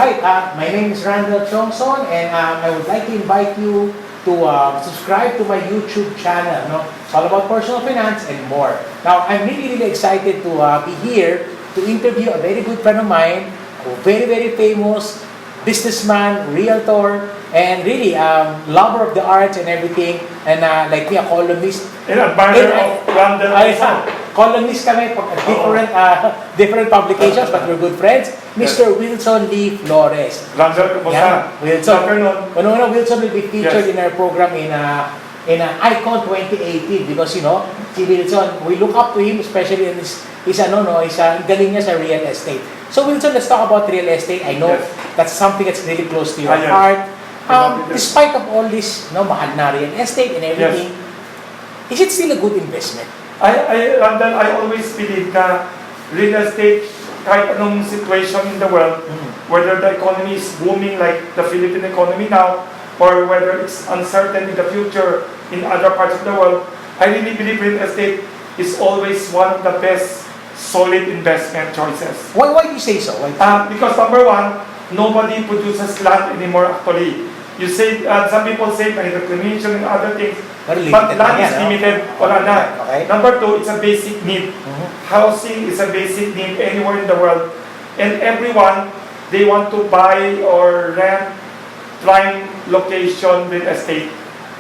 Alright, my name is Randall Chongson, and I would like to invite you to subscribe to my YouTube channel. No? It's all about personal finance and more. Now, I'm really excited to be here to interview a very good friend of mine, a very famous businessman, realtor, and really lover of the arts and everything. And like me, a columnist. And admirer of Randall also. Columnist kami, different publications, but we're good friends. Mr. Wilson Lee Flores. Randall, kumusta? Wilson. Wilson will be featured in our program in Icon 2018 because, you know, si Wilson, we look up to him, especially in galing niya sa real estate. So Wilson, let's talk about real estate. I know that's something that's really close to your heart. Despite of all this, mahal na real estate and everything, is it still a good investment? Randall, I always believe na real estate, kahit anong situation in the world, whether the economy is booming like the Philippine economy now, or whether it's uncertain in the future in other parts of the world, I really believe real estate is always one of the best solid investment choices. Why do you say so? Because number one, nobody produces land anymore actually. You say, some people say by reclamation and other things, but land is limited, wala na. Okay. Number two, it's a basic need. Housing is a basic need anywhere in the world. And everyone, they want to buy or rent prime location real estate.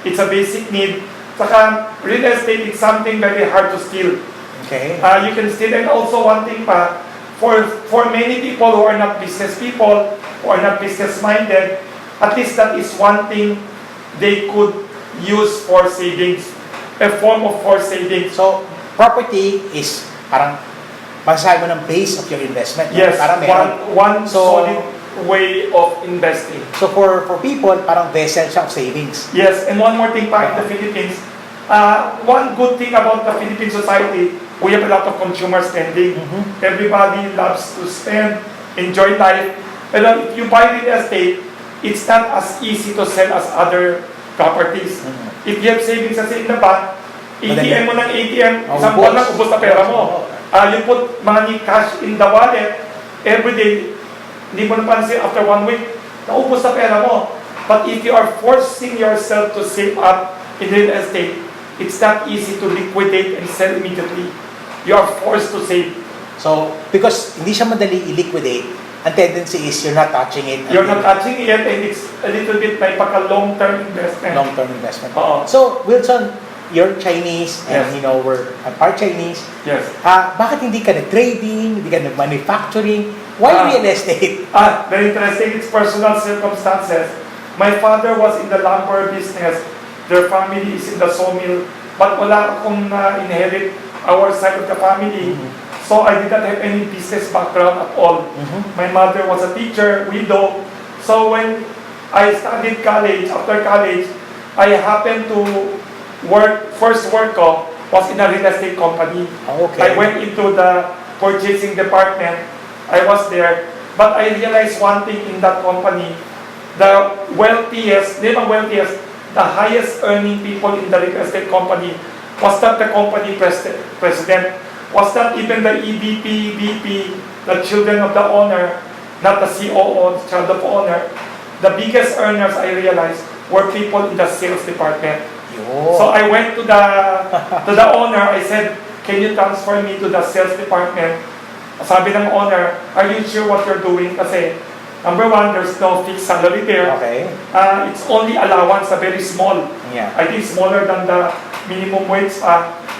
It's a basic need. Saka, real estate is something very hard to steal. Okay. You can steal. And also one thing pa, for many people who are not business people, who are not business-minded, at least that is one thing they could use for savings, a form of for savings. So, property is parang masasabi mo ng base of your investment. Yes, Parang one solid way of investing. So, for people, parang vessel siya of savings. Yes, and one more thing pa in the Philippines, one good thing about the Philippine society, we have a lot of consumer spending. Everybody loves to spend, enjoy life. But if you buy real estate, it's not as easy to sell as other properties. If you have savings kasi in the bank, ATM mo ng ATM, isang buwan lang, ubos na pera mo. You put money cash in the wallet, every day, hindi mo napansin, after 1 week, naubos na pera mo. But if you are forcing yourself to save up in real estate, it's not easy to liquidate and sell immediately. You are forced to save. So, because hindi siya madali i-liquidate, ang tendency is you're not touching it. You're not touching it, and it's a little bit like a long-term investment. Long-term investment. Oo. So, Wilson, you're Chinese, and we're part Chinese. Yes. Bakit hindi ka nag-trading, hindi ka nag-manufacturing? Why real estate? Very interesting. It's personal circumstances. My father was in the lumber business. Their family is in the sawmill. But wala akong inherit our side of the family. So I did not have any business background at all. My mother was a teacher, widow. So when I studied college, after college, I happened to first work ko was in a real estate company. Okay. I went into the purchasing department. I was there. But I realized one thing in that company, the wealthiest, the highest earning people in the real estate company was not the company president, was not even the EVP, VP, the children of the owner, not the COO, the child of owner. The biggest earners, I realized, were people in the sales department. So I went to the owner, I said, can you transfer me to the sales department? Sabi ng owner, are you sure what you're doing? Kasi, number one, there's no fixed salary there. Okay. It's only allowance, very small. Yeah. I think smaller than the minimum wage.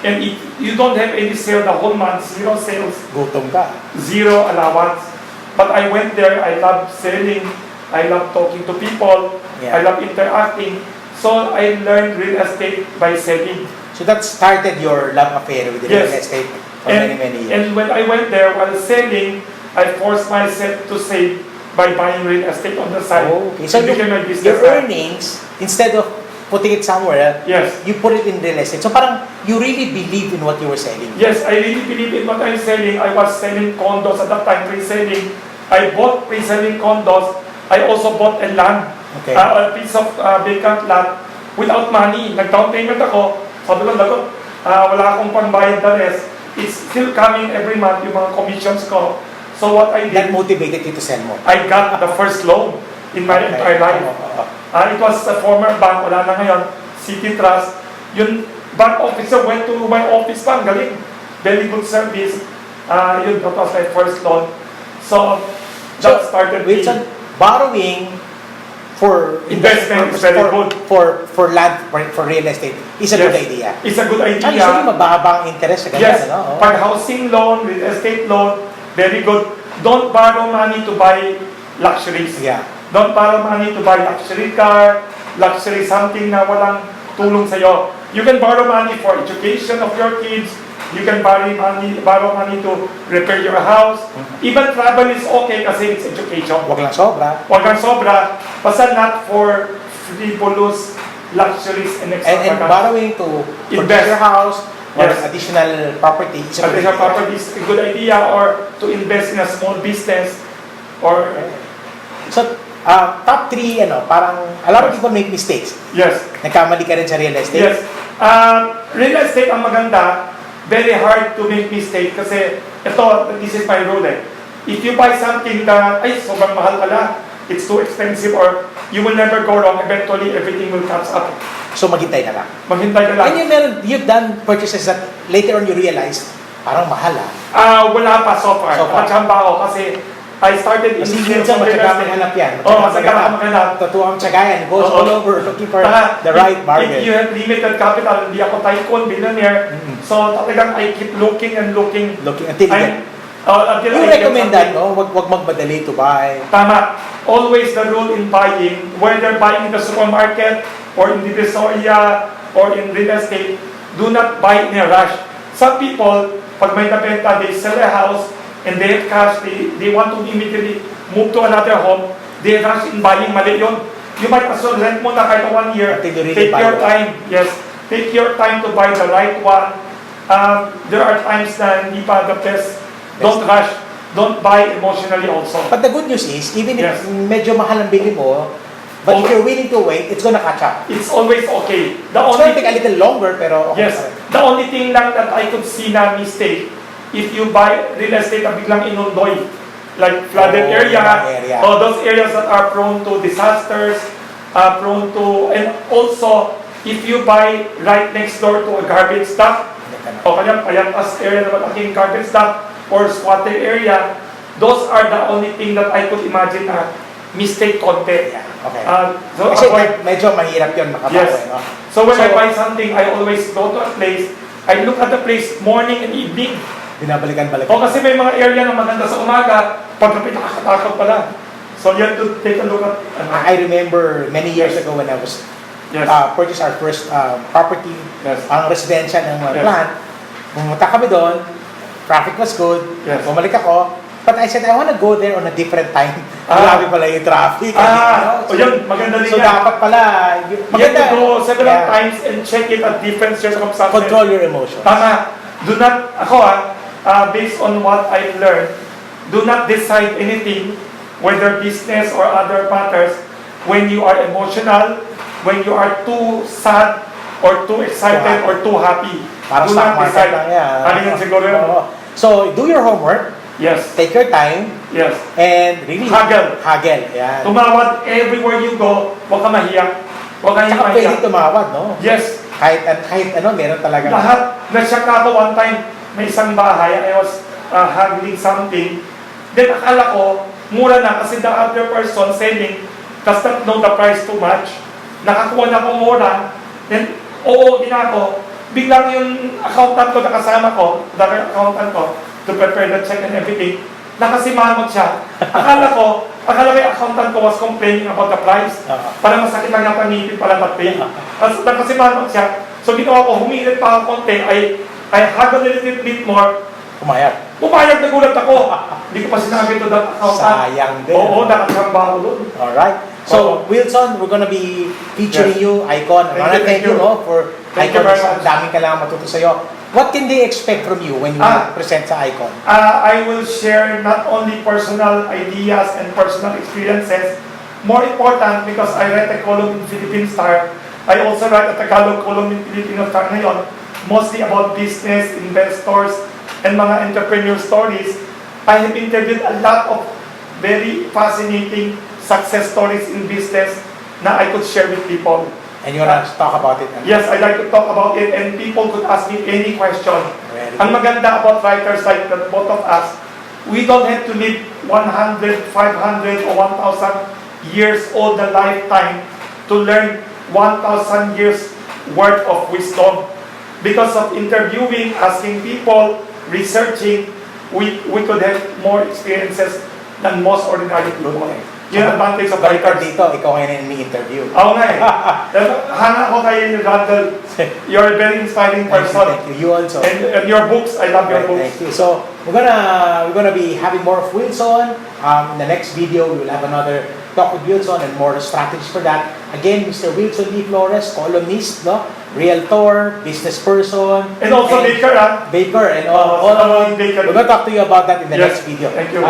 And if you don't have any sale the whole month, zero sales. Gutom ka. Zero allowance. But I went there, I love selling, I love talking to people, I love interacting. So I learned real estate by selling. So that started your love affair with the real estate for many years. And when I went there while selling, I forced myself to save by buying real estate on the side. Okay. So your earnings, instead of putting it somewhere, you put it in real estate. So parang you really believe in what you were selling. Yes, I really believe in what I'm selling. I was selling condos at that time, pre-selling. I bought pre-selling condos. I also bought a land, a piece of vacant land without money. Nag-down payment ako. Sabi ko, wala akong pambayad the rest. It's still coming every month, yung mga commissions ko. So So what I That did, motivated you to sell more. I got the first loan in my entire life. It was a former bank, wala na ngayon, City Trust. Yung bank officer went to my office pa, ang galing. Very good service. That was my first loan. So, that started me. Wilson, borrowing for Investment is very good. For land, for real estate, is a good idea. It's a good idea. Actually, mababa ang interest sa ganyan, Yes, ano? pag housing loan, real estate loan, very good. Don't borrow money to buy luxuries. Yeah. Don't borrow money to buy luxury car, luxury something na walang tulong sa'yo. You can borrow money for education of your kids. You can borrow money to repair your house. Even travel is okay kasi it's education. Huwag lang sobra. Huwag kang sobra, basta not for frivolous luxuries and And extravagance. borrowing to Invest. purchase your house or Yes. additional property is a good Additional idea. property is a good idea, or to invest in a small business, or So, top 3, parang a lot of people make mistakes. yes, Nagkamali ka rin sa real estate. yes. Real estate ang maganda, very hard to make mistake kasi this is my rule eh. If you buy something that, sobrang mahal pala, it's too expensive, or you will never go wrong, eventually everything will catch up. So, maghintay ka lang. Maghintay ka lang. And you've done purchases that later on you realize, parang mahal Wala pa so far. So far. Nakachamba ako kasi I started in Kasi sales minsan of real matyaga estate. maghanap yan. Matyaga maghanap. Totoo ang tsagayan. Goes Oo. all over looking for Saka, the right If bargain. you have limited capital, hindi ako tycoon, billionaire. So talagang I keep looking and looking. Looking until you get. Until You I get recommend that, something. no? Wag magmadali to buy. Tama. Always the rule in buying, whether buying in the supermarket or in the Divisoria or in real estate, do not buy in a rush. Some people, pag may nabenta, they sell a house and they have cash, they want to immediately move to another home, they rush in buying, mali yun. You might as well rent mo na kahit 1 year. Until you really Take buy your one. time. Yes. Take your time to buy the right one. There are times na hindi pa the best. Don't rush. Don't buy emotionally also. But the good news is, even if Yes. medyo mahal ang bili mo, but if you're willing to wait, it's gonna catch up. It's always okay. It's gonna take a little longer, pero okay. Yes. The only thing lang that I could see na mistake, if you buy real estate na biglang inundoy, like flooded area, or those areas that are prone to disasters, and also, if you buy right next door to a garbage dump, o kaya payatas area na malaking garbage dump, or squatter area, those are the only thing that I could imagine na mistake konti. Yeah, okay. So Kasi avoid. medyo mahirap yun makabawi, Yes. no? So when I buy something, I always go to a place, I look at the place morning and evening. Binabalikan-balikan. O kasi may mga area na maganda sa umaga, paggabi nakakatakot pala. So you have to take a look at I remember many years ago when I was Yes. purchased our first property, Yes. ang residential ng Yes. plant. Pumunta kami doon, traffic was good, Yes. bumalik ako, but I said, I want to go there on a different time. Ah. Grabe pala yung traffic. O yun, maganda din So yan. dapat pala, You have to go several yeah, times and check it at different circumstances. control your emotions. Tama. Do not, based on what I've learned, do not decide anything, whether business or other matters, when you are emotional, when you are too sad, or too excited, or too happy. Para Do stock not market decide. lang yan. Ano yun siguro yun? Oo. So, do your homework, Yes. take your time, Yes. and really Haggle. Haggle, yan. Tumawad everywhere you go, huwag ka mahiya. Huwag kang Tsaka mahiya. pwede tumawad, no? Yes. Kahit ano, meron talaga. Lahat. Na-shock ako one time, may isang bahay, I was handling something. Then akala ko, mura na kasi the other person selling does not know the price too much. Nakakuha na akong mura. Then, din ako. Biglang yung accountant ko nakasama ko, the accountant ko, to prepare the check and everything, nakasimangot siya. Akala yung accountant ko was complaining about the price. Parang masakit lang yung panipin pala pag-pay. Nakasimangot siya. So ginawa ko, humilit pa ako konti, I haggled a little bit more. Pumayag, nagulat ako. Hindi ko pa sinabi to that accountant. Sayang din. Oo, nakachamba ako doon. Alright. So, Wilson, we're gonna be featuring you, Icon. I wanna thank you, no, for Thank you Icon. very much. Ang daming kailangan matuto sa'yo. What can they expect from you when you present sa Icon? I will share not only personal ideas and personal experiences, more important because I write a column in Philippine Star. I also write a Tagalog column in Philippine Star ngayon, mostly about business, investors, and mga entrepreneur stories. I have interviewed a lot of very fascinating success stories in business na I could share with people. And you wanna talk about it? Yes, I like to talk about it, and people could ask me any question. Ang maganda about writers like the both of us, we don't have to live 100, 500, or 1,000 years old a lifetime to learn 1,000 years worth of wisdom. Because of interviewing, asking people, researching, we could have more experiences than most ordinary people. Yun ang advantage of Balik writers. dito, ikaw ngayon yung interview. Oo nga eh. Hanga ko kayo ni Randall. You're a very inspiring person. Thank you. You also. And your books, I love your books. Thank you. So we're gonna be having more of Wilson. In the next video, we will have another talk with Wilson and more strategies for that. Again, Mr. Wilson Lee Flores, columnist, no, realtor, business person, And also baker, huh? baker, and all around. baker. We're gonna talk to you about that in the Yes, next video. thank you.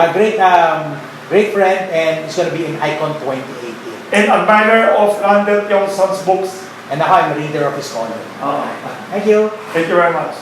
Great friend, and it's gonna be in Icon 2018. And admirer of Randall Thompson's books. And now I'm a reader of his column. Thank you. Thank you very much.